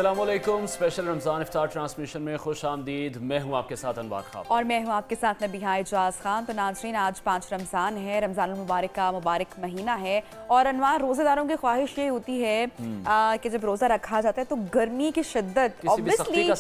अस्सलामुअलैकुम। स्पेशल रमज़ान इफ्तार ट्रांसमिशन में खुश आमदीद। मैं हूँ आपके साथ अनवार खान और मैं हूँ आपके साथ नबीहा इजाज़ खान। तो नाज़रीन, आज 5 रमज़ान है, रमज़ान मुबारक का मुबारक महीना है। और अनवार, रोज़ेदारों की ख्वाहिश ये होती है कि जब रोज़ा रखा जाता है तो गर्मी की शिद्दत सख्ती का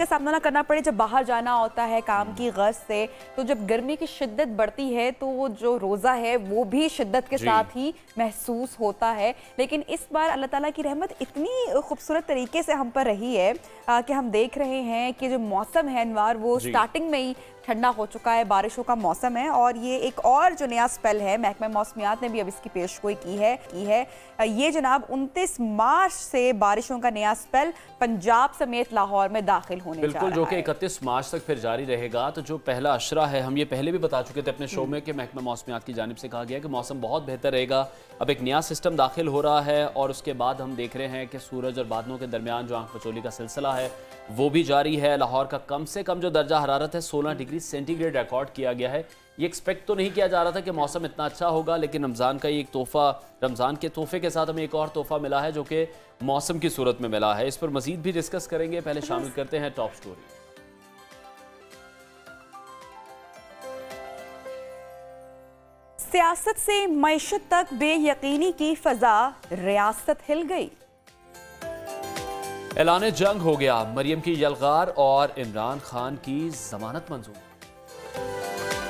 सामना ना करना पड़े। जब बाहर जाना होता है काम की गर्ज से, तो जब गर्मी की शिद्दत बढ़ती है तो वो जो रोज़ा है वो भी शिद्दत के साथ ही महसूस होता है। लेकिन इस बार अल्लाह ताला की रहमत इतनी खूबसूरत तरीके से हम पर रही है कि हम देख रहे हैं कि जो मौसम है अनवार, वो स्टार्टिंग में ही ठंडा हो चुका है, बारिशों का मौसम है। और ये एक और जो नया स्पेल है, महकमा मौसमियात ने भी अब इसकी पेशगोई की है। ये जनाब 29 मार्च से बारिशों का नया स्पेल पंजाब समेत लाहौर में दाखिल होने जा रहा है, जो कि 31 मार्च तक फिर जारी रहेगा। तो जो पहला अशरा है, हम ये पहले भी बता चुके थे अपने शो में कि महकमा मौसमियात की जानिब से कहा गया कि मौसम बहुत बेहतर रहेगा। अब एक नया सिस्टम दाखिल हो रहा है और उसके बाद हम देख रहे हैं कि सूरज और बादलों के दरमियान जो आंख मचोली का सिलसिला है वो भी जारी है। लाहौर का कम से कम जो दर्जा हरारत है 16 डिग्री सेंटीग्रेड रिकॉर्ड किया गया है। ये एक्सपेक्ट तो नहीं किया जा रहा था कि मौसम इतना अच्छा होगा, लेकिन रमज़ान का ये एक तोहफा, रमज़ान के तोहफे के साथ हमें एक और तोहफा मिला है जो कि मौसम की सूरत में मिला है। इस पर मजीद भी डिस्कस करेंगे। पहले शामिल करते हैं टॉप स्टोरी। सियासत से मईशत तक बेयकीनी की फजा, रियासत हिल गई। ऐलान जंग हो गया, मरियम की यलगार और इमरान खान की जमानत मंजूर।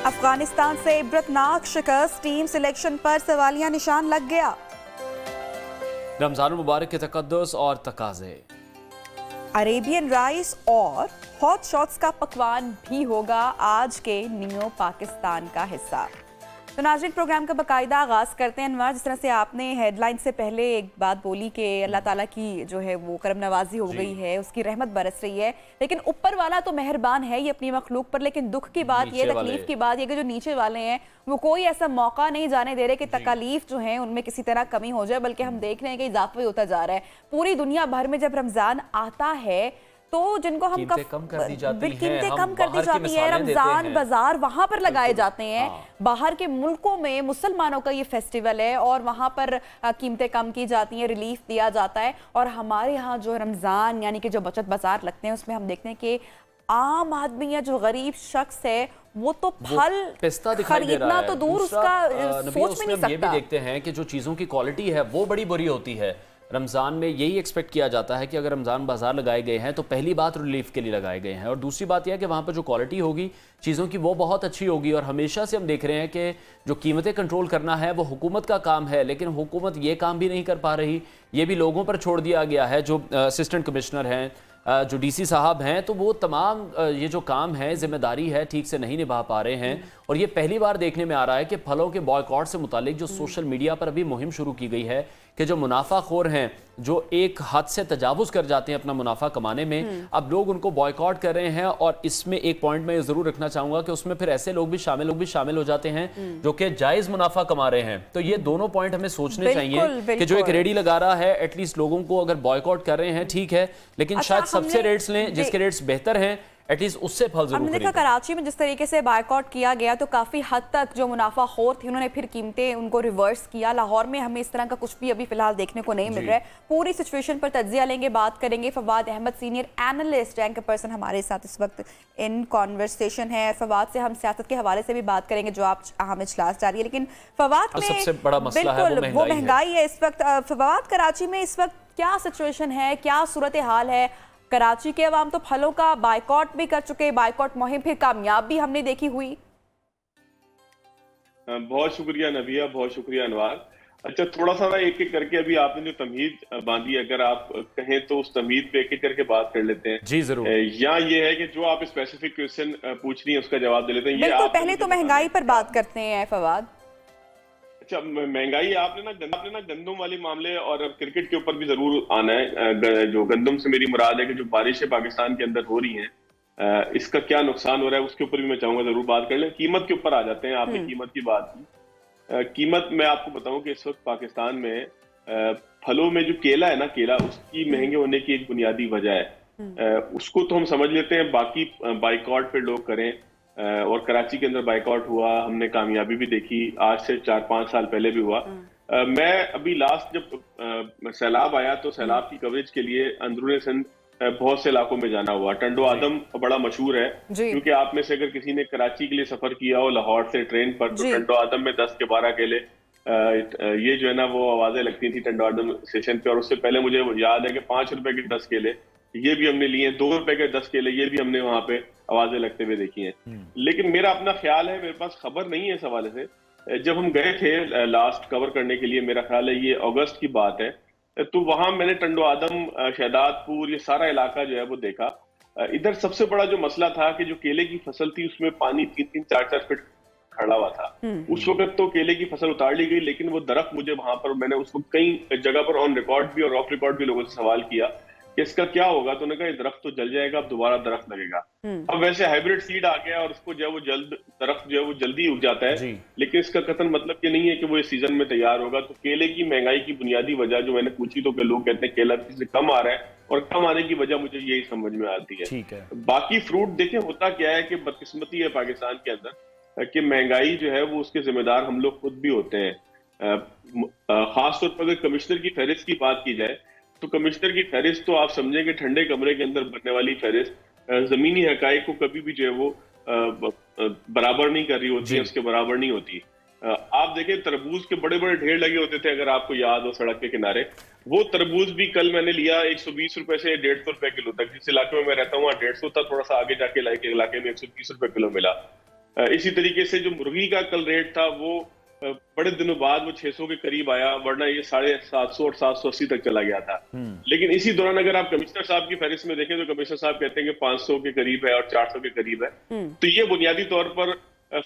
अफगानिस्तान से इबरतनाक शिकस्त, टीम सिलेक्शन पर सवालिया निशान लग गया। रमजान मुबारक के तकद्दुस और तकाजे। अरेबियन राइस और हॉट शॉट्स का पकवान भी होगा आज के न्यू पाकिस्तान का हिस्सा। तो नाज़रीन, प्रोग्राम का बाकायदा आगाज़ करते हैं। अनवार, जिस तरह से आपने हेडलाइन से पहले एक बात बोली कि अल्लाह ताला की जो है वो करम नवाजी हो गई है, उसकी रहमत बरस रही है, लेकिन ऊपर वाला तो मेहरबान है ये अपनी मखलूक पर। लेकिन दुख की बात ये, तकलीफ की बात ये कि जो नीचे वाले हैं वो कोई ऐसा मौका नहीं जाने दे रहे कि तकलीफ जो है उनमें किसी तरह कमी हो जाए, बल्कि हम देख रहे हैं कि इजाफा होता जा रहा है। पूरी दुनिया भर में जब रमज़ान आता है तो जिनको हम कीमतें कम कर दी जाती है, रमजान बाजार वहां पर लगाए जाते हैं। बाहर के मुल्कों में मुसलमानों का ये फेस्टिवल है और वहां पर कीमतें कम की जाती हैं, रिलीफ दिया जाता है। और हमारे यहाँ जो रमजान यानी कि जो बचत बाजार लगते हैं उसमें हम देखते हैं कि आम आदमी या जो गरीब शख्स है वो तो फल खरीदना तो दूर, उसका सोच भी नहीं सकता। ये भी देखते हैं कि जो चीजों की क्वालिटी है वो बड़ी बुरी होती है। रमज़ान में यही एक्सपेक्ट किया जाता है कि अगर रमज़ान बाजार लगाए गए हैं तो पहली बात रिलीफ के लिए लगाए गए हैं, और दूसरी बात यह है कि वहाँ पर जो क्वालिटी होगी चीज़ों की वो बहुत अच्छी होगी। और हमेशा से हम देख रहे हैं कि जो कीमतें कंट्रोल करना है वो हुकूमत का काम है, लेकिन हुकूमत ये काम भी नहीं कर पा रही। ये भी लोगों पर छोड़ दिया गया है। जो असिस्टेंट कमिश्नर हैं, जो डीसी साहब हैं, तो वो तमाम ये जो काम है, जिम्मेदारी है, ठीक से नहीं निभा पा रहे हैं। और ये पहली बार देखने में आ रहा है कि फलों के बॉयकॉट से मुतालिक जो सोशल मीडिया पर अभी मुहिम शुरू की गई है कि जो मुनाफाखोर हैं, जो एक हद से तजावुज कर जाते हैं अपना मुनाफा कमाने में, अब लोग उनको बॉयकॉट कर रहे हैं। और इसमें एक पॉइंट मैं जरूर रखना चाहूंगा कि उसमें फिर ऐसे लोग भी शामिल हो जाते हैं जो कि जायज मुनाफा कमा रहे हैं। तो ये दोनों पॉइंट हमें सोचने चाहिए कि जो एक रेडी लगा रहा है, एटलीस्ट लोगों को अगर बॉयकॉट कर रहे हैं ठीक है, लेकिन शायद सबसे रेट्स लें जिसके रेट्स बेहतर हैं, एटलीस्ट उससे फल जरूर हमने देखा कराची में जिस तरीके से बायकॉट किया गया तो काफी हद तक जो मुनाफाखोर थे उन्होंने फिर कीमतें उनको रिवर्स किया। लाहौर में हमें इस तरह का कुछ भी अभी फिलहाल देखने को नहीं मिल रहा है। पूरी सिचुएशन पर तज्जिया लेंगे, बात करेंगे। Fawad Ahmed, senior analyst anchor person, हमारे साथ इस वक्त इन कॉन्वर्सेशन है। फवाद से हम सियासत के हवाले से भी बात करेंगे जो आप अहम इजलास जारी है, लेकिन फवाद में सबसे बड़ा मसला है वो महंगाई है इस वक्त। फवाद, कराची में इस वक्त क्या सिचुएशन है, क्या सूरत हाल है? कराची के अवाम तो फलों का बायकॉट भी कर चुके, बायकॉट मुहिम फिर कामयाब भी हमने देखी हुई। बहुत शुक्रिया नबिया, बहुत शुक्रिया अनवार। अच्छा, थोड़ा सा ना एक एक करके अभी आपने जो तमहीद बांधी, अगर आप कहें तो उस तमहीद पे एक एक करके बात कर लेते हैं। जी जरूर। या ये है कि जो आप स्पेसिफिक क्वेश्चन पूछ रही हैं उसका जवाब दे लेते हैं। बिल्कुल, पहले तो महंगाई पर बात करते हैं फवाद। अच्छा, महंगाई आपने ना गंदम वाले मामले और अब क्रिकेट के ऊपर भी जरूर आना है। जो गंदम से मेरी मुराद है कि जो बारिशें पाकिस्तान के अंदर हो रही हैं, इसका क्या नुकसान हो रहा है उसके ऊपर भी मैं चाहूंगा जरूर बात कर लें। कीमत के ऊपर आ जाते हैं, आपने कीमत की बात की। कीमत मैं आपको बताऊं कि इस वक्त पाकिस्तान में फलों में जो केला है ना, केला उसकी महंगे होने की एक बुनियादी वजह है। उसको तो हम समझ लेते हैं, बाकी बाइकआउट पे लोग करें, और कराची के अंदर बाइकआउट हुआ, हमने कामयाबी भी देखी, आज से 4-5 साल पहले भी हुआ। मैं अभी लास्ट जब सैलाब आया तो सैलाब की कवरेज के लिए अंदरूनी सिंध बहुत से इलाकों में जाना हुआ। टंडो आदम बड़ा मशहूर है, क्योंकि आप में से अगर किसी ने कराची के लिए सफर किया हो लाहौर से ट्रेन पर, तो टंडो आदम में 10 के 12 केले ये जो है ना वो आवाजें लगती थी टंडो आदम स्टेशन पे। और उससे पहले मुझे याद है कि 5 रुपए के 10 केले ये भी हमने लिए, 2 रुपए के 10 केले ये भी हमने वहां पे आवाजें लगते हुए देखी हैं। लेकिन मेरा अपना ख्याल है, मेरे पास खबर नहीं है इस हवाले से, जब हम गए थे लास्ट कवर करने के लिए, मेरा ख्याल है ये अगस्त की बात है, तो वहां मैंने टंडो आदम, शहदादपुर, ये सारा इलाका जो है वो देखा। इधर सबसे बड़ा जो मसला था कि जो केले की फसल थी उसमें पानी 3-3, 4-4 फीट खड़ा हुआ था। उस वक्त तो केले की फसल उतार ली गई, लेकिन वो दरख्त मुझे वहां पर, मैंने उसको कई जगह पर ऑन रिकॉर्ड भी और ऑफ रिकॉर्ड भी लोगों से सवाल किया कि इसका क्या होगा, तो उन्होंने कहा ये दरख्त तो जल जाएगा, अब दोबारा दरख्त लगेगा। अब वैसे हाइब्रिड सीड आ गया और उसको जो है वो दरख्त जो है वो जल्दी उग जाता है, लेकिन इसका कतन मतलब ये नहीं है कि वो इस सीजन में तैयार होगा। तो केले की महंगाई की बुनियादी वजह जो मैंने पूछी तो लोग कहते हैं केला से कम आ रहा है, और कम आने की वजह मुझे यही समझ में आती है। ठीक है। बाकी फ्रूट देखें, होता क्या है कि बदकिस्मती है पाकिस्तान के अंदर कि महंगाई जो है वो उसके जिम्मेदार हम लोग खुद भी होते हैं। खासतौर पर अगर कमिश्नर की फहरिस्त की बात की जाए तो कमिश्नर की फहरिस्त तो आप समझें कि ठंडे कमरे के अंदर बनने वाली फहरिस्त जमीनी हकाइक को कभी भी जो है वो बराबर नहीं कर रही होती है, उसके बराबर नहीं होती। आप देखें तरबूज के बड़े बड़े ढेर लगे होते थे, अगर आपको याद हो सड़क के किनारे, वो तरबूज भी कल मैंने लिया 120 रुपए से 150 रुपए किलो तक। जिस इलाके में मैं रहता हूँ 150 था, थोड़ा सा आगे जाके इलाके में 120 रुपए किलो मिला। इसी तरीके से जो मुर्गी का कल रेट था वो बड़े दिनों बाद वो 600 के करीब आया, वरना ये 750 और 780 तक चला गया था। लेकिन इसी दौरान अगर आप कमिश्नर साहब की फहरिस्त में देखें तो कमिश्नर साहब कहते हैं कि 500 के करीब है और 400 के करीब है। तो ये बुनियादी तौर पर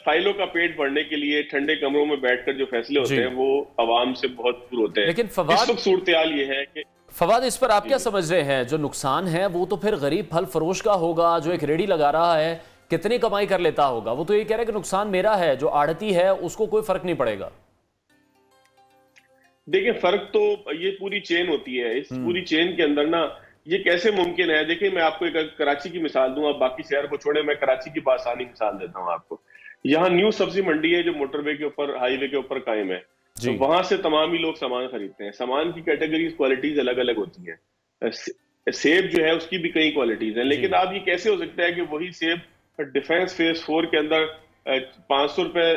फाइलों का पेट भरने के लिए ठंडे कमरों में बैठकर जो फैसले होते हैं वो आवाम से बहुत दूर होते हैं। लेकिन इस वक्त सूरत हाल ये है कि फवाद, इस पर आप क्या समझ रहे हैं? जो नुकसान है वो तो फिर गरीब फल फरोश का होगा, जो एक रेडी लगा रहा है कितनी कमाई कर लेता होगा, वो तो ये कह रहा है कि नुकसान मेरा है, जो आड़ती है उसको कोई फर्क नहीं पड़ेगा। देखिए फर्क तो ये पूरी चेन होती है, इस पूरी चेन के अंदर ना ये कैसे मुमकिन है। देखिए मैं आपको एक कराची की मिसाल दूं, आप बाकी शहर को छोड़े, मैं कराची की बासानी मिसाल देता हूं आपको। यहाँ न्यू सब्जी मंडी है जो मोटरवे के ऊपर, हाईवे के ऊपर कायम है, तो वहां से तमाम ही लोग सामान खरीदते हैं। सामान की कैटेगरीज, क्वालिटीज अलग अलग होती हैं। सेब जो है उसकी भी कई क्वालिटीज हैं, लेकिन आप ये कैसे हो सकता है कि वही सेब डिफेंस फेज 4 के अंदर 500 रुपए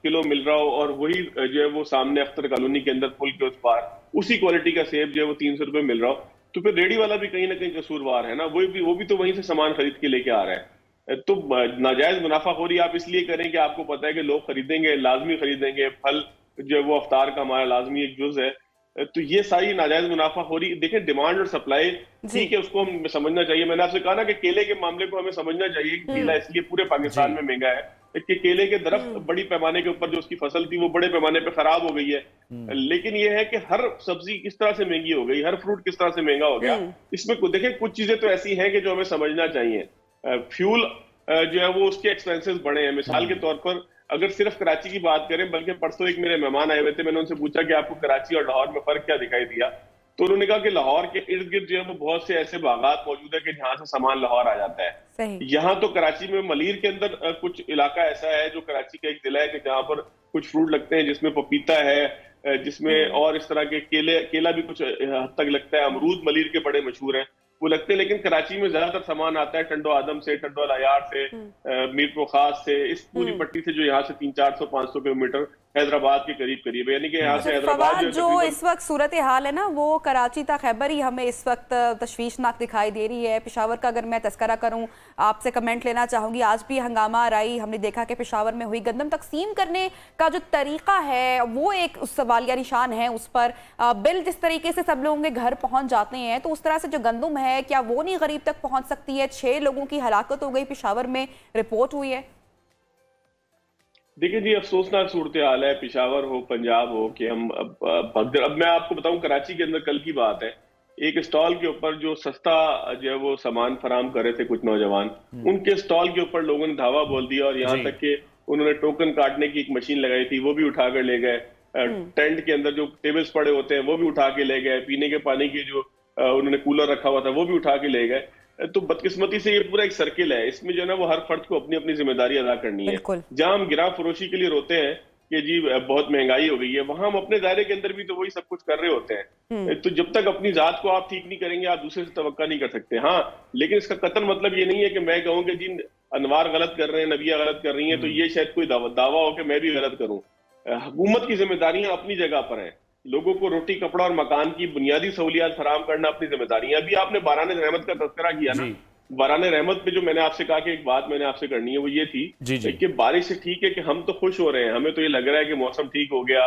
किलो मिल रहा हो और वही जो है वो सामने अख्तर कॉलोनी के अंदर पुल के उस पार उसी क्वालिटी का सेब जो है वो 300 रुपए मिल रहा हो, तो फिर रेडी वाला भी कहीं ना कहीं कसूरवार है ना। वो भी तो वहीं से सामान खरीद के लेके आ रहा है। तो नाजायज मुनाफाखोरी आप इसलिए करें कि आपको पता है कि लोग खरीदेंगे, लाजमी खरीदेंगे, फल जो है वो अफ्तार का हमारा लाजमी एक जुज है। तो ये सारी नाजायज मुनाफाखोरी, देखें डिमांड और सप्लाई ठीक है, उसको हम समझना चाहिए। मैंने आपसे कहा ना कि केले के मामले को हमें समझना चाहिए कि केला इसलिए पूरे पाकिस्तान में महंगा है कि केले के दरख्त बड़ी पैमाने के ऊपर जो उसकी फसल थी वो बड़े पैमाने पे खराब हो गई है। लेकिन ये है कि हर सब्जी किस तरह से महंगी हो गई, हर फ्रूट किस तरह से महंगा हो गया। इसमें देखें कुछ चीजें तो ऐसी हैं कि जो हमें समझना चाहिए। फ्यूल जो है वो उसके एक्सपेंसेस बढ़े हैं। मिसाल के तौर पर अगर सिर्फ कराची की बात करें, बल्कि परसों एक मेरे मेहमान आए हुए थे, मैंने उनसे पूछा कि आपको कराची और लाहौर में फर्क क्या दिखाई दिया, तो उन्होंने कहा कि लाहौर के इर्द गिर्द जो है वो बहुत से ऐसे बागात मौजूद है कि जहाँ से सामान लाहौर आ जाता है। यहाँ तो कराची में मलीर के अंदर कुछ इलाका ऐसा है जो कराची का एक जिला है कि जहाँ पर कुछ फ्रूट लगते हैं, जिसमें पपीता है, जिसमें और इस तरह के केला भी कुछ हद तक लगता है। अमरूद मलीर के बड़े मशहूर हैं, वो लगते हैं। लेकिन कराची में ज्यादातर सामान आता है टंडो आदम से, टंडो अलायार से, मीरपुर खास से, इस पूरी पट्टी से जो यहाँ से 300-400-500 किलोमीटर हैदराबाद के करीब, यानी कि यहाँ से हैदराबाद जो इस वक्त सूरत हाल है ना वो कराची तक खैबर ही हमें इस वक्त तशवीशनाक दिखाई दे रही है। पेशावर का अगर मैं तस्करा करूं, आपसे कमेंट लेना चाहूंगी। आज भी हंगामा राई हमने देखा कि पेशावर में हुई। गंदम तकसीम करने का जो तरीका है वो एक सवालिया निशान है उस पर। बिल जिस तरीके से सब लोगों के घर पहुंच जाते हैं, तो उस तरह से जो गंदम है क्या वो नहीं गरीब तक पहुंच सकती है? 6 लोगों की हलाकत हो गई पेशावर में, रिपोर्ट हुई है। देखिए जी, अफसोसनाक सूरत हाल है, पेशावर हो, पंजाब हो, कि हम अब मैं आपको बताऊं कराची के अंदर कल की बात है, एक स्टॉल के ऊपर जो सस्ता जो है वो सामान फराम कर रहे थे कुछ नौजवान, उनके स्टॉल के ऊपर लोगों ने धावा बोल दिया और यहाँ तक कि उन्होंने टोकन काटने की एक मशीन लगाई थी वो भी उठा कर ले गए। टेंट के अंदर जो टेबल्स पड़े होते हैं वो भी उठा के ले गए। पीने के पानी की जो उन्होंने कूलर रखा हुआ था वो भी उठा के ले गए। तो बदकिस्मती से ये पूरा एक सर्किल है, इसमें जो है ना वो हर फर्द को अपनी अपनी जिम्मेदारी अदा करनी है। जहां हम गिरा फरोशी के लिए रोते हैं कि जी बहुत महंगाई हो गई है, वहां हम अपने दायरे के अंदर भी तो वही सब कुछ कर रहे होते हैं। तो जब तक अपनी जात को आप ठीक नहीं करेंगे, आप दूसरे से तवक्का नहीं कर सकते। हाँ, लेकिन इसका कतन मतलब ये नहीं है कि मैं कहूँ कि जी अनवार गलत कर रहे हैं, नबिया गलत कर रही हैं, तो ये शायद कोई दावा हो कि मैं भी गलत करूं। हुकूमत की जिम्मेदारियां अपनी जगह पर हैं। लोगों को रोटी, कपड़ा और मकान की बुनियादी सहूलियात फराहम करना अपनी जिम्मेदारी है। अभी आपने बारान रहमत का तज़किरा किया ना, बारान रहमत पे जो मैंने आपसे कहा कि एक बात मैंने आपसे करनी है वो ये थी कि बारिश से ठीक है कि हम तो खुश हो रहे हैं, हमें तो ये लग रहा है कि मौसम ठीक हो गया।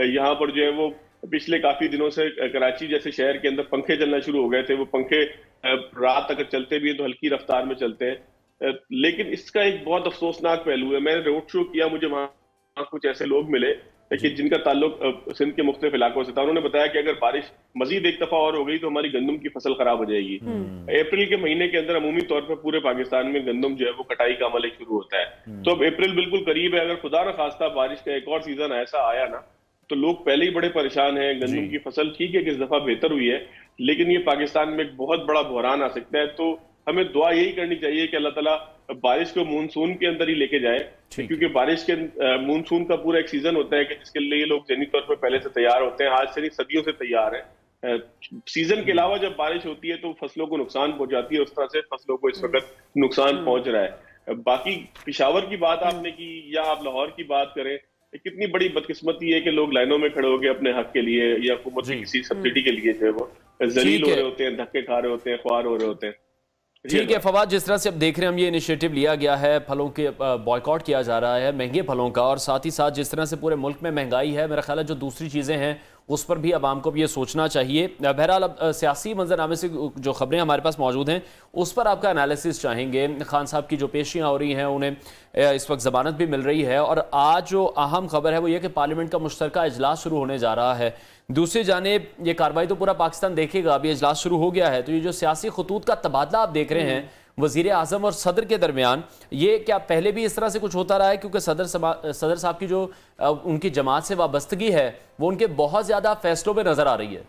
यहाँ पर जो है वो पिछले काफी दिनों से कराची जैसे शहर के अंदर पंखे चलना शुरू हो गए थे। वो पंखे रात तक चलते भी हैं तो हल्की रफ्तार में चलते हैं। लेकिन इसका एक बहुत अफसोसनाक पहलू है। मैंने रोड शो किया, मुझे वहां कुछ ऐसे लोग मिले कि जिनका ताल्लुक सिंध के मुख्तलिफ इलाकों से था। उन्होंने बताया कि अगर बारिश मजीद एक दफा और हो गई तो हमारी गंदम की फसल खराब हो जाएगी। अप्रैल के महीने के अंदर अमूमी तौर पर पूरे पाकिस्तान में गंदम जो है वो कटाई का अमल शुरू होता है। तो अब अप्रैल बिल्कुल करीब है। अगर खुदा न खास्ता बारिश का एक और सीजन ऐसा आया ना, तो लोग पहले ही बड़े परेशान हैं। गंदम की फसल ठीक है कि इस दफा बेहतर हुई है, लेकिन ये पाकिस्तान में एक बहुत बड़ा बहरान आ सकता है। तो हमें दुआ यही करनी चाहिए कि अल्लाह ताला बारिश को मानसून के अंदर ही लेके जाए, क्योंकि बारिश के मानसून का पूरा एक सीजन होता है कि जिसके लिए लोग जहनी तौर पर पहले से तैयार होते हैं। आज से नहीं, सदियों से तैयार है। सीजन के अलावा जब बारिश होती है तो फसलों को नुकसान पहुंचाती है। उस तरह से फसलों को इस वक्त नुकसान पहुंच रहा है। बाकी पिशावर की बात आपने की या आप लाहौर की बात करें, कितनी बड़ी बदकिस्मती है कि लोग लाइनों में खड़े हो गए अपने हक के लिए या हुकूमत की किसी सब्सिडी के लिए जो है वो जलील हो रहे होते हैं, धक्के खा रहे होते हैं, ख्वार हो रहे होते हैं। ठीक है फवाद, जिस तरह से अब देख रहे हैं हम, ये इनिशिएटिव लिया गया है, फलों के बॉयकॉट किया जा रहा है, महंगे फलों का, और साथ ही साथ जिस तरह से पूरे मुल्क में महंगाई है, मेरा ख्याल है जो दूसरी चीज़ें हैं उस पर भी अब आम को भी ये सोचना चाहिए। बहरहाल अब सियासी मंजरनामे से जो खबरें हमारे पास मौजूद हैं उस पर आपका एनालिसिस चाहेंगे। खान साहब की जो पेशियाँ हो रही हैं, उन्हें इस वक्त ज़मानत भी मिल रही है, और आज जो अहम खबर है वो ये कि पार्लियामेंट का मुश्तरका इजलास शुरू होने जा रहा है। दूसरी जानिब ये कार्रवाई तो पूरा पाकिस्तान देखेगा, अभी इजलास शुरू हो गया है, तो ये जो सियासी खतूत का तबादला आप देख रहे हैं वज़ीर आज़म और सदर के दरमियान, ये क्या पहले भी इस तरह से कुछ होता रहा है? क्योंकि सदर साहब की जो उनकी जमात से वाबस्तगी है वो उनके बहुत ज्यादा फैसलों में नजर आ रही है।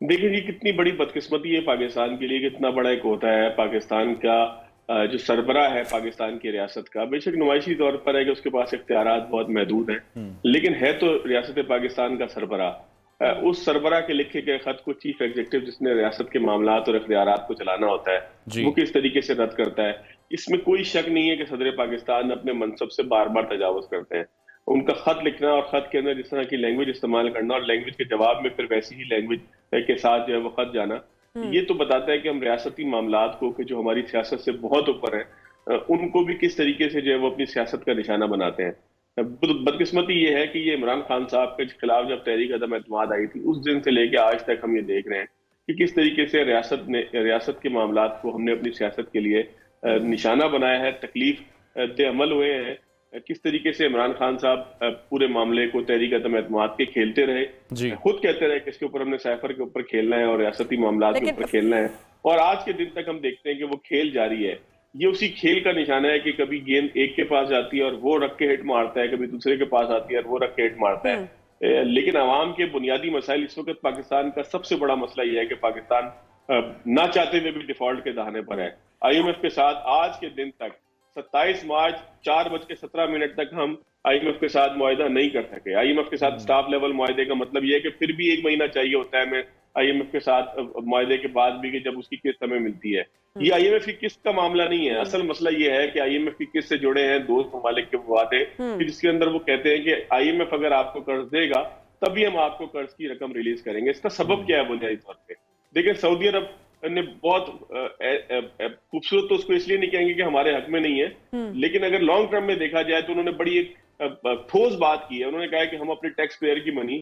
देखिए जी, कितनी बड़ी बदकिस्मती है पाकिस्तान के लिए, कितना बड़ा एक होता है पाकिस्तान का जो सरबरा है पाकिस्तान की रियासत का। बेशक नुमाइशी तौर पर है कि उसके पास इख्तियारात बहुत महदूद हैं, लेकिन है तो रियासत पाकिस्तान का सरबरा। उस सरबरा के लिखे गए खत को चीफ एग्जीक्यूटिव, जिसने रियासत के मामलात और इख्तियारात को चलाना होता है, वो किस तरीके से रद्द करता है। इसमें कोई शक नहीं है कि सदर पाकिस्तान अपने मनसब से बार बार तजावुज करते हैं। उनका खत लिखना और खत के अंदर जिस तरह की लैंग्वेज इस्तेमाल करना और लैंग्वेज के जवाब में फिर वैसी ही लैंग्वेज के साथ जो है वो खत जाना, ये तो बताता है कि हम रियासती मामलात को, कि जो हमारी सियासत से बहुत ऊपर है, उनको भी किस तरीके से जो है वो अपनी सियासत का निशाना बनाते हैं। बदकिस्मती ये है कि ये इमरान खान साहब के खिलाफ जब तहरीक अदम एतमाद आई थी, उस दिन से लेकर आज तक हम ये देख रहे हैं कि किस तरीके से रियासत के मामलात को हमने अपनी सियासत के लिए निशाना बनाया है, तकलीफ दे अमल हुए हैं। किस तरीके से इमरान खान साहब पूरे मामले को तहरीक अदम एतमाद के खेलते रहे, खुद कहते रहे कि इसके ऊपर हमने साइफर के ऊपर खेलना है और रियासती मामलात के ऊपर खेलना है, और आज के दिन तक हम देखते हैं कि वो खेल जारी है। ये उसी खेल का निशाना है कि कभी गेंद एक के पास जाती है और वो रख के हिट मारता है, कभी दूसरे के पास आती है और वो रख के हिट मारता है। लेकिन आवाम के बुनियादी मसाइल, इस वक्त पाकिस्तान का सबसे बड़ा मसला यह है कि पाकिस्तान ना चाहते हुए भी डिफॉल्ट के दाने पर है। IMF के साथ आज के दिन तक 27 मार्च 4:17 तक हम IMF के साथ मुआहिदा नहीं कर सके। IMF के साथ स्टाफ लेवल मुआहिदे का मतलब यह है कि फिर भी 1 महीना चाहिए होता है हमें IMF के साथ मुआहिदे के बाद भी, कि जब उसकी किस्त हमें मिलती है। ये IMF की किस्त का मामला नहीं है। असल मसला ये है कि IMF की किस्त से जुड़े हैं दोस्त ममालिक के वादे, जिसके अंदर वो कहते हैं कि IMF अगर आपको कर्ज देगा तभी हम आपको कर्ज की रकम रिलीज करेंगे। इसका सबब क्या है बुनियादी तौर पे? देखिए, सऊदी अरब ने बहुत खूबसूरत, तो उसको इसलिए नहीं कहेंगे कि हमारे हक में नहीं है, लेकिन अगर लॉन्ग टर्म में देखा जाए तो उन्होंने बड़ी एक ठोस बात की है। उन्होंने कहा है कि हम अपने टैक्स पेयर की मनी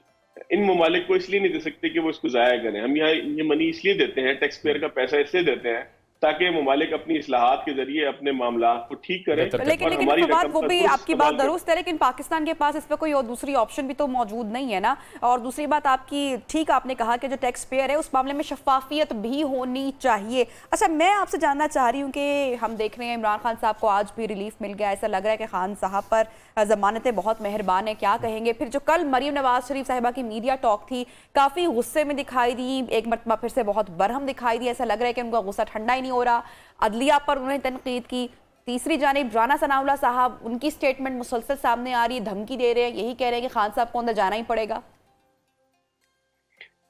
इन ममालिक को इसलिए नहीं दे सकते कि वो इसको जाया करें। हम यहाँ ये मनी इसलिए देते हैं, टैक्स पेयर का पैसा इसलिए देते हैं ताकि ममालिक अपनी इस्लाहात के जरिए अपने मामला को ठीक करें। लेकिन फवाद, वो भी आपकी बात दुरुस्त है, लेकिन पाकिस्तान के पास इस पर कोई और दूसरी ऑप्शन भी तो मौजूद नहीं है ना। और दूसरी बात आपकी ठीक, आपने कहा कि जो टैक्स पेयर है उस मामले में शफाफियत भी होनी चाहिए। अच्छा, मैं आपसे जानना चाह रही हूँ कि हम देख रहे हैं इमरान खान साहब को आज भी रिलीफ मिल गया, ऐसा लग रहा है कि खान साहब पर जमानतें बहुत मेहरबान है, क्या कहेंगे? फिर जो कल मरीम नवाज शरीफ साहिबा की मीडिया टॉक थी, काफ़ी गुस्से में दिखाई दी, एक मरतबा फिर से बहुत बरहम दिखाई दी, ऐसा लग रहा है कि उनका गुस्सा ठंडा ही नहीं हो रहा। अदलिया पर उन्होंने तनकीद की, तीसरी जानिब राना सनाउल्लाह साहब, उनकी स्टेटमेंट मुसलसल सामने आ रही है, धमकी दे रहे हैं, यही कह रहे हैं कि खान साहब को अंदर जाना ही पड़ेगा।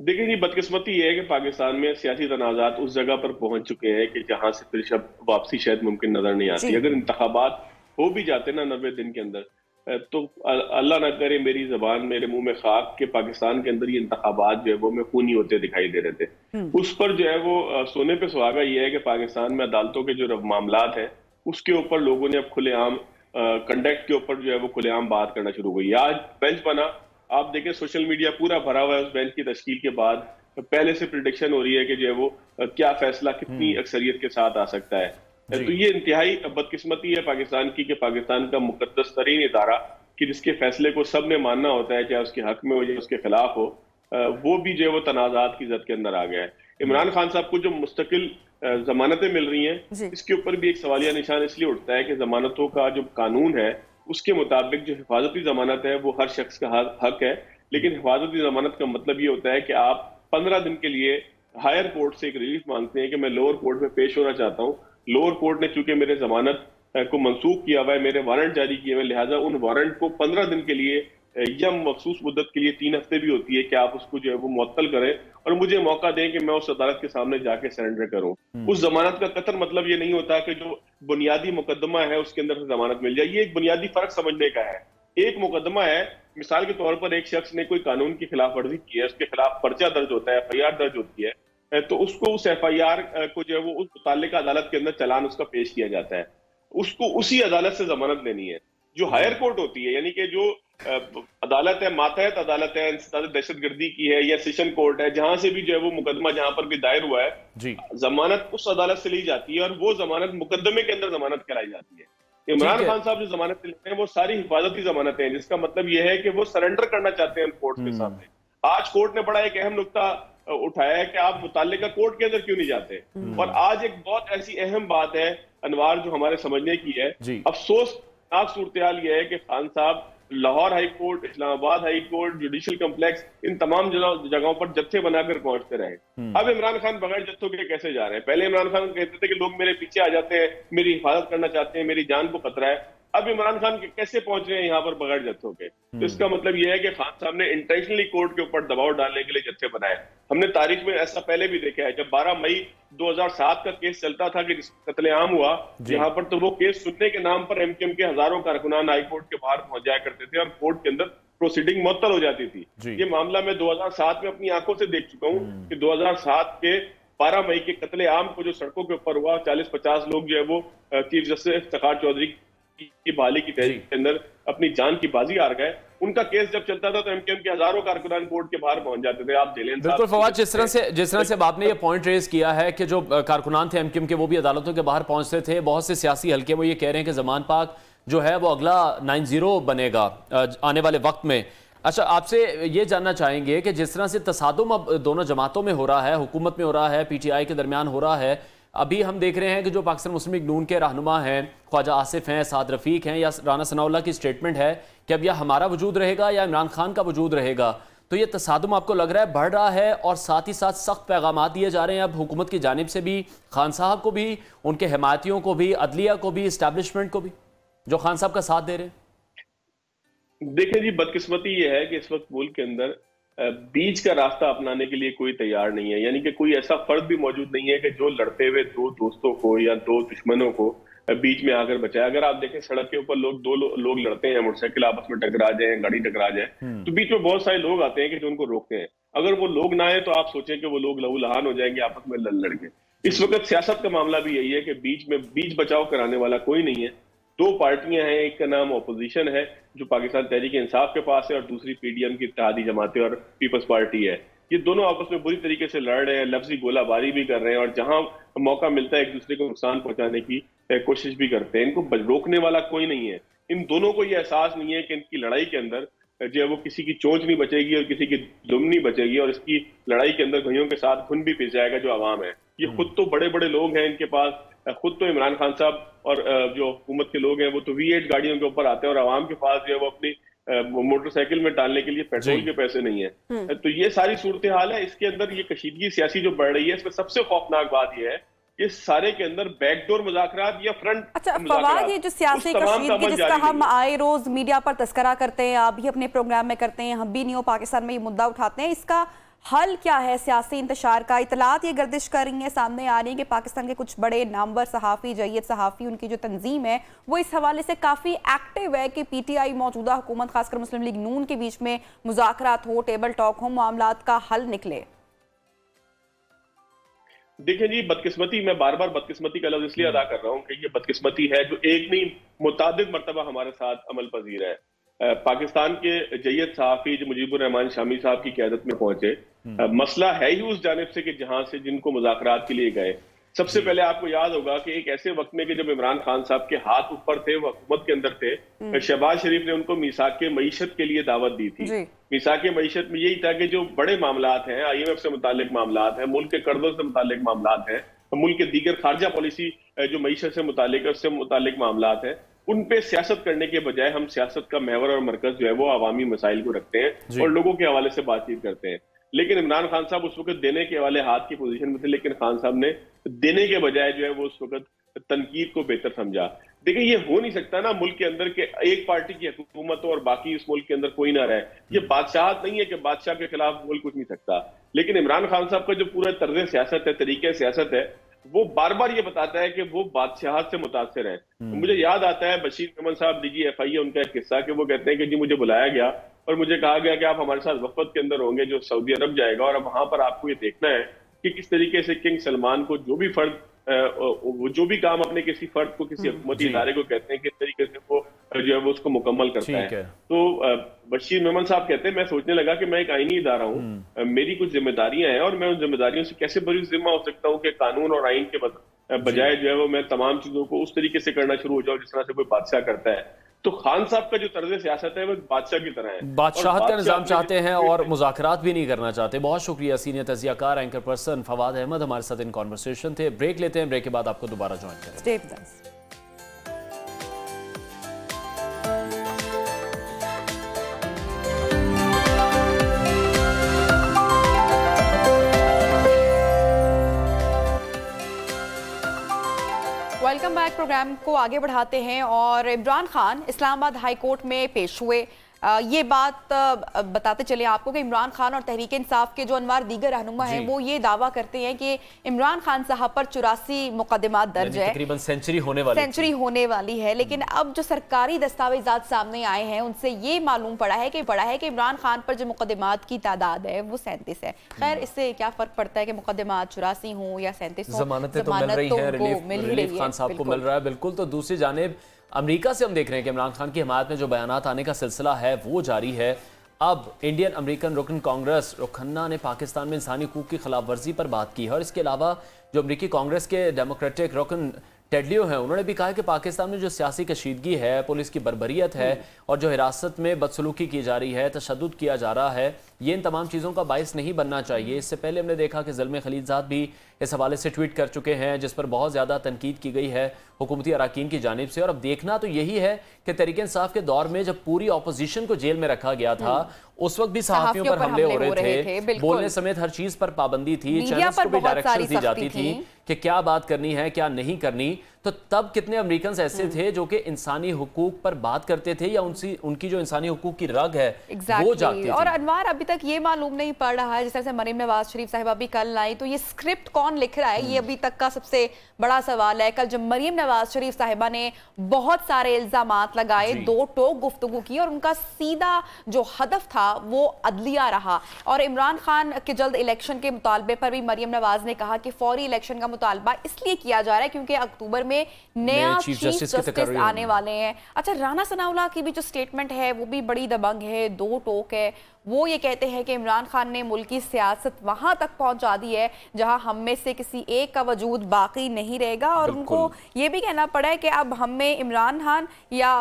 देखिए जी, बदकिस्मती ये है कि पाकिस्तान में सियासी तनाज़ात उस जगह पर पहुंच चुके हैं कि जहां से फिर शब वापसी शायद मुमकिन नजर नहीं आती। अगर इंतखाबात हो भी जाते ना 90 दिन के अंदर, तो अल्लाह ना करे मेरी जबान मेरे मुंह में खाक के पाकिस्तान के अंदर ये इंतखाबात जो है वो में खूनी होते दिखाई दे रहे थे। उस पर जो है वो सोने पे सुहागा ये है कि पाकिस्तान में अदालतों के जो मामलात हैं उसके ऊपर लोगों ने अब खुलेआम कंडक्ट के ऊपर जो है वो खुलेआम बात करना शुरू हुई। आज बेंच बना, आप देखें सोशल मीडिया पूरा भरा हुआ है उस बेंच की तश्कील के बाद। पहले से प्रिडिक्शन हो रही है कि जो है वो क्या फैसला कितनी अक्सरियत के साथ आ सकता है। तो ये इंतहाई बदकिस्मती है पाकिस्तान की कि पाकिस्तान का मुकद्दस तरीन इदारा कि जिसके फैसले को सब ने मानना होता है, चाहे उसके हक में हो या उसके खिलाफ हो, वो भी जो है वो तनाजात की जद के अंदर आ गया है। इमरान खान साहब को जो मुस्तकिल जमानतें मिल रही हैं, इसके ऊपर भी एक सवालिया निशान इसलिए उठता है कि जमानतों का जो कानून है उसके मुताबिक जो हिफाजती जमानत है वो हर शख्स का हक है, लेकिन हिफाजती जमानत का मतलब ये होता है कि आप 15 दिन के लिए हायर कोर्ट से एक रिलीफ मांगते हैं कि मैं लोअर कोर्ट में पेश होना चाहता हूँ। लोअर कोर्ट ने चूंकि मेरे जमानत को मनसूख किया हुआ है, मेरे वारंट जारी किए हुए, लिहाजा उन वारंट को 15 दिन के लिए या मखसूस मुद्दत के लिए 3 हफ्ते भी होती है कि आप उसको जो है वो मुअत्तल करें और मुझे मौका दें कि मैं उस अदालत के सामने जाके सरेंडर करूं। उस जमानत का कतई मतलब ये नहीं होता कि जो बुनियादी मुकदमा है उसके अंदर से जमानत मिल जाए। ये एक बुनियादी फर्क समझने का है। एक मुकदमा है, मिसाल के तौर पर एक शख्स ने कोई कानून की खिलाफ वर्जी की है, उसके खिलाफ पर्चा दर्ज होता है, FIR दर्ज होती है, तो उसको उस FIR को जो है वो उस मुताल्लिका अदालत के अंदर चालान उसका पेश किया जाता है। उसको उसी अदालत से जमानत लेनी है। जो हायर कोर्ट होती है, यानी कि जो अदालत है, मातहत अदालत है, दहशतगर्दी की है या सेशन कोर्ट है, जहां से भी जो है वो मुकदमा जहां पर भी दायर हुआ है जी, जमानत उस अदालत से ली जाती है और वो जमानत मुकदमे के अंदर जमानत कराई जाती है। इमरान खान साहब जो जमानत लेते हैं वो सारी हिफाजती जमानतें हैं, जिसका मतलब यह है कि वो सरेंडर करना चाहते हैं कोर्ट के सामने। आज कोर्ट ने बड़ा एक अहम नुक्ता उठाया है कि आप मुताल्लिका कोर्ट के अंदर क्यों नहीं जाते। और आज एक बहुत ऐसी अहम बात है अनवार जो हमारे समझने की है। अफसोसनाक सूरत हाल यह है कि खान साहब Lahore high court, Islamabad high court, judicial complex, इन तमाम जगहों पर जत्थे बनाकर पहुंचते रहे। अब इमरान खान बगैर जत्थों के कैसे जा रहे हैं? पहले इमरान खान कहते थे कि लोग मेरे पीछे आ जाते हैं, मेरी हिफाजत करना चाहते हैं, मेरी जान को खतरा है। अब इमरान खान कैसे पहुंच रहे हैं यहाँ पर बगैर जत्थों के? तो इसका मतलब यह है कि खान साहब ने इंटेंशनली कोर्ट के ऊपर दबाव डालने के लिए जत्थे बनाए। हमने तारीख में ऐसा पहले भी देखा है, जब 12 मई 2007 का केस चलता था कि कत्लेआम हुआ, यहाँ पर तो वो केस सुनने के नाम पर MKM के हजारों कारकुनान हाई कोर्ट के बाहर पहुंच जाया करते थे और कोर्ट के अंदर प्रोसीडिंग मुअत्तल हो जाती थी। ये मामला मैं 2007 में अपनी आंखों से देख चुका हूँ कि 2007 के 12 मई के कत्लेआम को जो सड़कों के ऊपर हुआ, 40-50 लोग जो है वो चीफ जस्टिस इफ्तिखार चौधरी की बहाली की तहरीक के अंदर अपनी जान की बाजी हार गए। उनका केस जब चलता था तो MKM के हजारों कारकुनान कोर्ट के बाहर पहुंच जाते थे। आप जेलेन बिल्कुल फवाद, जिस तरह से आपने ये पॉइंट रेज किया है कि जो कारकुनान थे MKM के वो भी अदालतों के बाहर पहुंचते थे, बहुत से सियासी हल्के वो ये कह रहे हैं कि जमान पाक जो है वो अगला 9-0 बनेगा आने वाले वक्त में। अच्छा, आपसे ये जानना चाहेंगे कि जिस तरह से तसादुम अब दोनों जमातों में हो रहा है, हुकूमत में हो रहा है, PTI के दरमियान हो रहा है, अभी हम देख रहे हैं कि जो पाकिस्तान मुस्लिम लीग नून के रहनुमा हैं, ख्वाजा आसिफ हैं, साद रफीक हैं या राना सनाउल्लाह की स्टेटमेंट है कि अब यह हमारा वजूद रहेगा या इमरान खान का वजूद रहेगा, तो ये तसादुम आपको लग रहा है बढ़ रहा है और साथ ही साथ सख्त पैगाम दिए जा रहे हैं अब हुकूमत की जानिब से भी, खान साहब को भी, उनके हिमायतियों को भी, अदलिया को भी, इस्टेब्लिशमेंट को भी, जो खान साहब का साथ दे रहे हैं? देखिए जी, बदकिस्मती ये है कि इस वक्त मुल्क के अंदर बीच का रास्ता अपनाने के लिए कोई तैयार नहीं है। यानी कि कोई ऐसा फर्द भी मौजूद नहीं है कि जो लड़ते हुए 2 दोस्तों को या 2 दुश्मनों को बीच में आकर बचाए। अगर आप देखें सड़क के ऊपर दो लोग लड़ते हैं, मोटरसाइकिल आपस में टकरा जाए, गाड़ी टकरा जाए, तो बीच में बहुत सारे लोग आते हैं कि जो उनको रोकते हैं। अगर वो लोग ना आए तो आप सोचें कि वो लोग लहूलुहान हो जाएंगे आपस में लड़ के। इस वक्त सियासत का मामला भी यही है कि बीच बचाव कराने वाला कोई नहीं है। 2 पार्टियां हैं, एक का नाम अपोजिशन है जो पाकिस्तान तहरीक इंसाफ के पास है और दूसरी PDM की इत्तेहादी जमातें और पीपल्स पार्टी है। ये दोनों आपस में बुरी तरीके से लड़ रहे हैं, लफ्जी गोलाबारी भी कर रहे हैं और जहां मौका मिलता है एक दूसरे को नुकसान पहुंचाने की कोशिश भी करते हैं। इनको रोकने वाला कोई नहीं है। इन दोनों को ये एहसास नहीं है कि इनकी लड़ाई के अंदर जो है वो किसी की चोंच नहीं बचेगी और किसी की जुल्म नहीं बचेगी और इसकी लड़ाई के अंदर घइयों के साथ खून भी पिस जाएगा जो आवाम है। ये खुद तो बड़े बड़े लोग हैं, इनके पास खुद तो इमरान खान साहब और जो हुकूमत के लोग हैं वो तो V8 गाड़ियों के ऊपर आते हैं और आवाम के पास जो है वो अपनी मोटरसाइकिल में डालने के लिए पेट्रोल के पैसे नहीं है। तो ये सारी सूरत हाल है। इसके अंदर ये कशीदगी सियासी जो बढ़ रही है, इसमें सबसे खौफनाक बात यह है इस सारे के अंदर बैकडोर मुज़ाकरात या फ्रंट। अच्छा फवाद, ये जो सियासी कशीदगी जिसका हम आए रोज मीडिया पर तस्करा करते हैं, आप भी अपने प्रोग्राम में करते हैं, हम भी न्यू पाकिस्तान में ये मुद्दा उठाते हैं, इसका हल क्या है सियासी इंतशार का? इतलात ये गर्दिश कर रही हैं, सामने आ रही है कि पाकिस्तान के कुछ बड़े नामवर सहाफ़ी, जय्यद सहाफ़ी, उनकी जो तंजीम है वो इस हवाले से काफ़ी एक्टिव है कि PTI मौजूदा हुकूमत खासकर मुस्लिम लीग नून के बीच में मुज़ाकरात हो, टेबल टॉक हो, मामलात का हल निकले। देखिए जी, बदकिस्मती, मैं बार बार बदकिस्मती का लफ्ज़ इसलिए अदा कर रहा हूँ कि ये बदकिस्मती है जो एक नहीं मुतादिद मरतबा हमारे साथ अमल पजीर है। पाकिस्तान के जय्यद सहाफ़ी जो मुजीबुर रहमान शामी साहब की क़यादत में पहुंचे, मसला है ही उस जानिब से कि जहां से जिनको मुज़ाकरात के लिए गए। सबसे पहले आपको याद होगा कि एक ऐसे वक्त में कि जब इमरान खान साहब के हाथ ऊपर थे, वो हुकूमत के अंदर थे, शहबाज शरीफ ने उनको मीसाक मईशत के लिए दावत दी थी। मीसाक मईशत में यही था कि जो बड़े मामलात हैं, IMF से मुतालिक मामलात हैं, मुल्क के कर्जों से मुतालिक मामलात हैं, मुल्क के दीगर खारजा पॉलिसी जो मईशत से मुतालिक है उससे मुतालिक मामलात हैं, उन पे सियासत करने के बजाय हम सियासत का महवर और मरकज जो है वो अवामी मसाइल को रखते हैं और लोगों के हवाले से बातचीत करते हैं। लेकिन इमरान खान साहब उस वक्त देने के वाले हाथ की पोजीशन में थे, लेकिन खान साहब ने देने के बजाय जो है वो उस वक्त तनकीद को बेहतर समझा। देखिए, ये हो नहीं सकता ना मुल्क के अंदर के एक पार्टी की हुकूमत हो और बाकी इस मुल्क के अंदर कोई ना रहे। ये बादशाहत नहीं है कि बादशाह के खिलाफ बोल कुछ नहीं सकता। लेकिन इमरान खान साहब का जो पूरा तर्ज सियासत है, तरीके सियासत है, वो बार बार ये बताता है कि वो बादशाहत से मुतासिर है। मुझे याद आता है बशीर मेमन साहब DGFI है, उनका एक किस्सा कि वो कहते हैं कि जी मुझे बुलाया गया और मुझे कहा गया कि आप हमारे साथ वफद के अंदर होंगे जो सऊदी अरब जाएगा, और वहां पर आपको ये देखना है कि किस तरीके से किंग सलमान को जो भी फर्द जो भी काम अपने किसी फर्द को, किसी हुकूमती इदारे को कहते हैं, किस तरीके से वो जो है वो उसको मुकम्मल करता है। तो बशीर मेमन साहब कहते हैं, मैं सोचने लगा कि मैं एक आईनी इदारा हूँ, मेरी कुछ जिम्मेदारियां हैं और मैं उन जिम्मेदारियों से कैसे बरी जिम्मा हो सकता हूँ कि कानून और आइन के बजाय जो है वो मैं तमाम चीजों को उस तरीके से करना शुरू हो जाऊँ जिस तरह से कोई बादशाह करता है। तो खान साहब का जो तर्ज सियासत है वो बादशाह की तरह है, बादशाहत का निजाम चाहते हैं और मुज़ाकरात भी नहीं करना चाहते। बहुत शुक्रिया। सीनियर तजियाकार एंकर पर्सन फवाद अहमद हमारे साथ इन कॉन्वर्सेशन थे। ब्रेक लेते हैं, ब्रेक के बाद आपको दोबारा ज्वाइन करें। Welcome back. प्रोग्राम को आगे बढ़ाते हैं और इमरान खान इस्लामाबाद हाई कोर्ट में पेश हुए। ये बात बताते चले आपको कि इमरान खान और तहरीक इंसाफ के जो अनवार दीगर रहनुमा हैं वो ये दावा करते हैं कि इमरान खान साहब पर 84 मुकदमात दर्ज है, तकरीबन सेंचुरी होने वाली है। लेकिन अब जो सरकारी दस्तावेजात सामने आए हैं उनसे ये मालूम पड़ा है कि इमरान खान पर जो मुकदमात की तादाद है वो 37 है। खैर, इससे क्या फर्क पड़ता है कि मुकदमात 84 हो या 37 हो, जमानतें तो मिल रही है, रिलीफ खान साहब को मिल रहा है। बिल्कुल। तो दूसरी जानिब अमेरिका से हम देख रहे हैं कि इमरान खान की हिमायत में जो बयानात आने का सिलसिला है वो जारी है। अब इंडियन अमेरिकन रुकन कांग्रेस रुखन्ना ने पाकिस्तान में इंसानी हुकूक की खिलाफ वर्जी पर बात की है और इसके अलावा जो अमेरिकी कांग्रेस के डेमोक्रेटिक रुकन टेडलियो हैं उन्होंने भी कहा कि पाकिस्तान में जो सियासी कशीदगी है, पुलिस की बर्बरियत है और जो हिरासत में बदसलूकी की जा रही है, तशद्दुद किया जा रहा है, ये इन तमाम चीज़ों का बायस नहीं बनना चाहिए। इससे पहले हमने देखा कि ज़ल्मे खलीलज़ाद भी इस हवाले से ट्वीट कर चुके हैं जिस पर बहुत ज़्यादा तनकीद की गई है हुकूमती अरकान की जानिब से। और अब देखना तो यही है कि तहरीक इंसाफ के दौर में जब पूरी अपोजिशन को जेल में रखा गया था उस वक्त भी सहाफ़ियों पर हमले हो रहे थे, बोलने समेत हर चीज़ पर पाबंदी थी, चैनल्स को भी डायरेक्शंस दी जाती थी कि क्या बात करनी है क्या नहीं करनी। तो तब कितने अमेरिकन ऐसे थे जो कि इंसानी हुकूक पर बात करते थे या उनकी जो इंसानी हुकूक की रग है वो जागती थी। और अनवार, अभी तक ये मालूम नहीं पड़ रहा है, जिस तरह से मरीम नवाज शरीफ साहिबा भी कल आई, तो ये स्क्रिप्ट कौन लिख रहा है ये अभी तक का सबसे बड़ा सवाल है। कल जब मरीम नवाज शरीफ साहिबा ने बहुत सारे इल्जामात लगाए, दो टोक गुफ्तगू की और उनका सीधा जो हदफ था वो अदलिया रहा। और इमरान खान के जल्द इलेक्शन के मुतालबे पर भी मरीम नवाज ने कहा कि फौरी इलेक्शन का मुतालबा इसलिए किया जा रहा है क्योंकि अक्टूबर में नया चीफ जस्टिस आने वाले हैं। अच्छा, राना सनाउल्लाह की भी जो स्टेटमेंट है वो भी बड़ी दबंग है, दो टोक है। वो ये कहते हैं कि इमरान खान ने मुल्क की सियासत वहां तक पहुंचा दी है जहां हम में से किसी एक का वजूद बाकी नहीं रहेगा। और उनको ये भी कहना पड़ा है कि अब हम में इमरान खान या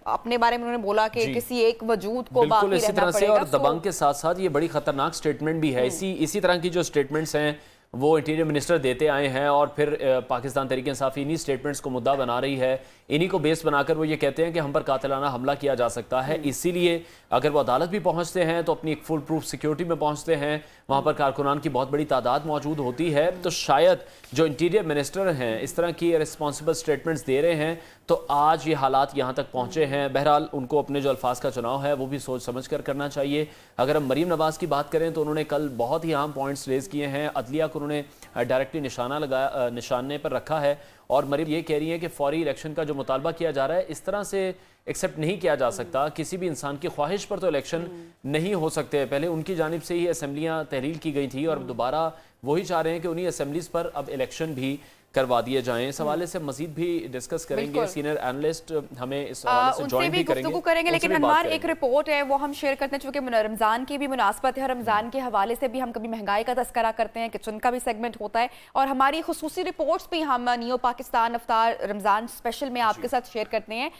अपने बारे में उन्होंने बोला कि किसी एक वजूद को बाकी रहना पड़ेगा। और दबंग के साथ साथ ये बड़ी खतरनाक स्टेटमेंट भी है। इसी तरह की जो स्टेटमेंट्स हैं वो इंटीरियर मिनिस्टर देते आए हैं और फिर पाकिस्तान तहरीक इंसाफ इन्हीं स्टेटमेंट्स को मुद्दा बना रही है, इन्हीं को बेस बनाकर वो ये कहते हैं कि हम पर कातिलाना हमला किया जा सकता है। इसीलिए अगर वो अदालत भी पहुंचते हैं तो अपनी एक फुल प्रूफ सिक्योरिटी में पहुंचते हैं, वहां पर कारकुनान की बहुत बड़ी तादाद मौजूद होती है। तो शायद जो इंटीरियर मिनिस्टर हैं इस तरह की रिस्पॉन्सिबल स्टेटमेंट्स दे रहे हैं तो आज ये हालात यहाँ तक पहुँचे हैं। बहरहाल उनको अपने जो अल्फाज का चुनाव है वो भी सोच समझ कर करना चाहिए। अगर हम मरीम नवाज़ की बात करें तो उन्होंने कल बहुत ही अहम पॉइंट्स रेज किए हैं। अदलिया को उन्होंने डायरेक्टली निशाने पर रखा है और मरीम ये कह रही है कि फौरी इलेक्शन का जो मुतालबा किया जा रहा है इस तरह से एक्सेप्ट नहीं किया जा सकता। किसी भी इंसान की ख्वाहिश पर तो इलेक्शन नहीं हो सकते। पहले उनकी जानिब से ही असेंबलियाँ तहरील की गई थी और अब दोबारा वही चाह रहे हैं कि उन्हीं असेंबलीज पर अब इलेक्शन भी करवा दिए जाएं। इस हवाले से मजीद भी डिस्कस करेंगे, सीनियर एनालिस्ट हमें इस हवाले से ज्वाइन भी करेंगे। लेकिन अनवार एक रिपोर्ट है वो हम शेयर करते हैं, चूंकि रमज़ान की भी मुनासबत है और रमज़ान के हवाले से भी हम कभी महंगाई का तस्करा करते हैं, किचन का भी सेगमेंट होता है और हमारी खुसूसी रिपोर्ट्स भी हम नियो पाकिस्तान अफ्तार रमज़ान स्पेशल में आपके साथ शेयर करते हैं,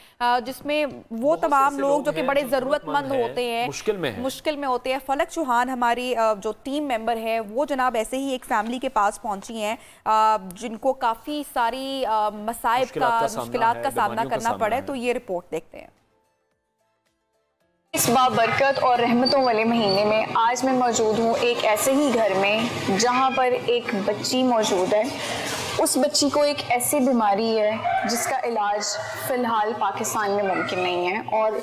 जिसमें वो तमाम लोग जो कि बड़े ज़रूरतमंद होते हैं, मुश्किल में होते हैं। फलक चौहान हमारी जो टीम मेंबर है वो जनाब ऐसे ही एक फैमिली के पास पहुंची हैं जिनको काफी सारी मुश्किलात का सामना करना पड़े। तो ये रिपोर्ट देखते हैं। इस बाबरकत और रहमतों वाले महीने में आज मैं मौजूद हूँ एक ऐसे ही घर में जहाँ पर एक बच्ची मौजूद है। उस बच्ची को एक ऐसी बीमारी है जिसका इलाज फ़िलहाल पाकिस्तान में मुमकिन नहीं है और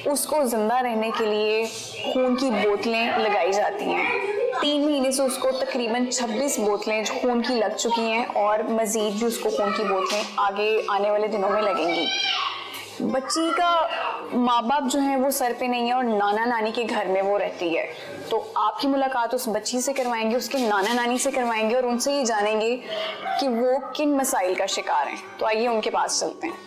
उसको ज़िंदा रहने के लिए खून की बोतलें लगाई जाती हैं। 3 महीने से उसको तकरीबन 26 बोतलें खून की लग चुकी हैं और मज़ीद भी उसको खून की बोतलें आगे आने वाले दिनों में लगेंगी। बच्ची का माँ बाप जो है वो सर पे नहीं है और नाना नानी के घर में वो रहती है। तो आपकी मुलाकात उस बच्ची से करवाएंगे, उसके नाना नानी से करवाएंगे और उनसे ये जानेंगे कि वो किन मसाइल का शिकार हैं। तो आइए उनके पास चलते हैं।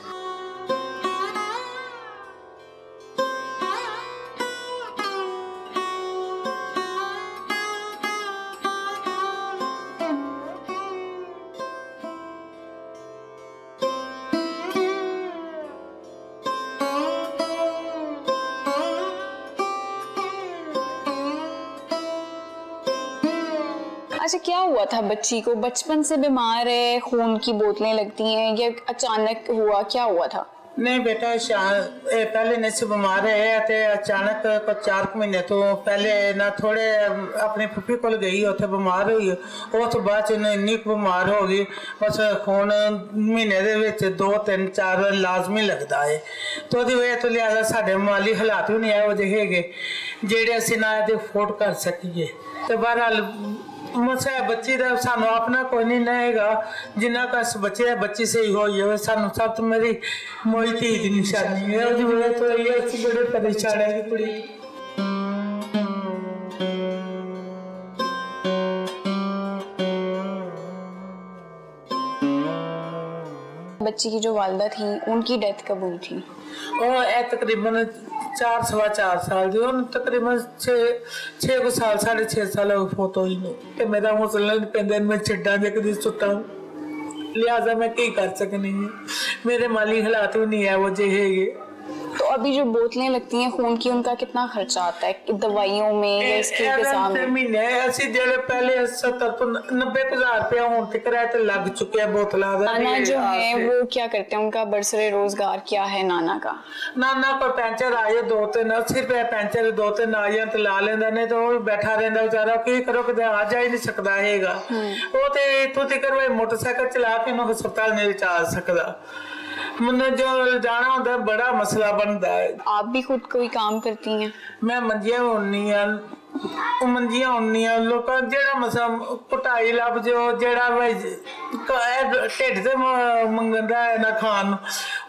अच्छा, क्या हुआ था बच्ची को? बचपन से बीमार है, खून की बोतलें लगती हैं या अचानक हुआ, क्या हुआ था? नहीं बेटा, पहले नहीं से बीमार है ते अचानक 4 महीने तो पहले ना थोड़े अपने फुफी को गई, उसे बीमार हुई, उस बाद इन्नी बीमार हो गई। बस खून महीने दे 2 3 4 लाजमी लगता है। तो वजह तो लिहाजा साढ़े माली हालात भी नहीं है वो है जेडे असी ना अफोर्ड कर सकीए। तो बहरहाल मसा बच्ची का सानू अपना कोई नहीं रहेगा जिन्ना का बच्चे बच्ची सही हो सानू सब तो मेरी मोई धी की निशानी है। तो ये बड़े परेशान है कुड़ी। बच्ची की जो वालिदा थी उनकी डेथ कब हुई थी? और तकरीबन 4 सवा 4 साल दी, तकरीबन 6 साल 6.5 साल फोत हुई ने। मेरा हौसला नहीं पैंदा मैं छड्डा जे कदी सुता, लिहाजा मैं की कर सकनी है, मेरे माली हालात भी नहीं है वो जे है। तो अभी जो बोतलें लगती हैं खून की उनका कितना खर्चा आता है दवाइयों में या इसके इंतजाम में? महीने ऐसी जेड़े पहले 70 तो 90,000 रुपया होने किराया तो लग चुके हैं बोतला। नाना जो है वो क्या करते हैं, उनका बरसरे रोजगार क्या है नाना का? नाना को पेंचर आए 2-3 80 रुपया पेंचर 2-3 आए तो ला लेंदा, नहीं तो वो बैठा रहता बेचारा, की करो कि आ जा ही नहीं सकता हैगा। वो तो इतों तक मोटरसाइकिल चला के उन्होंने अस्पताल नहीं जा सकता। मुझे जो जाना होता है बड़ा मसला बनता है। आप भी खुद कोई काम करती हैं? मैं मंजियां उन्नी लोग जेड़ा मसा पटाई लब जो जेड़ा ढिड से मंगदा है ना खान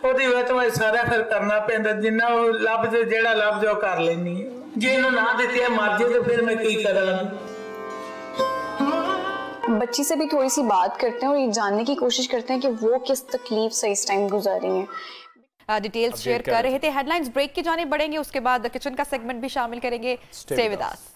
ओदी वजह तो सारा फिर करना पैंदा, जिन्ना लब जो जेड़ा लब जो कर लेनी है। जे इन्हों ना दी है मर्जी तो फिर मैं की करा। बच्ची से भी थोड़ी सी बात करते हैं और ये जानने की कोशिश करते हैं कि वो किस तकलीफ से इस टाइम गुजार रही हैं। डिटेल्स शेयर कर रहे थे। हेडलाइंस ब्रेक की जाने बढ़ेंगे, उसके बाद किचन का सेगमेंट भी शामिल करेंगे। Stay with us.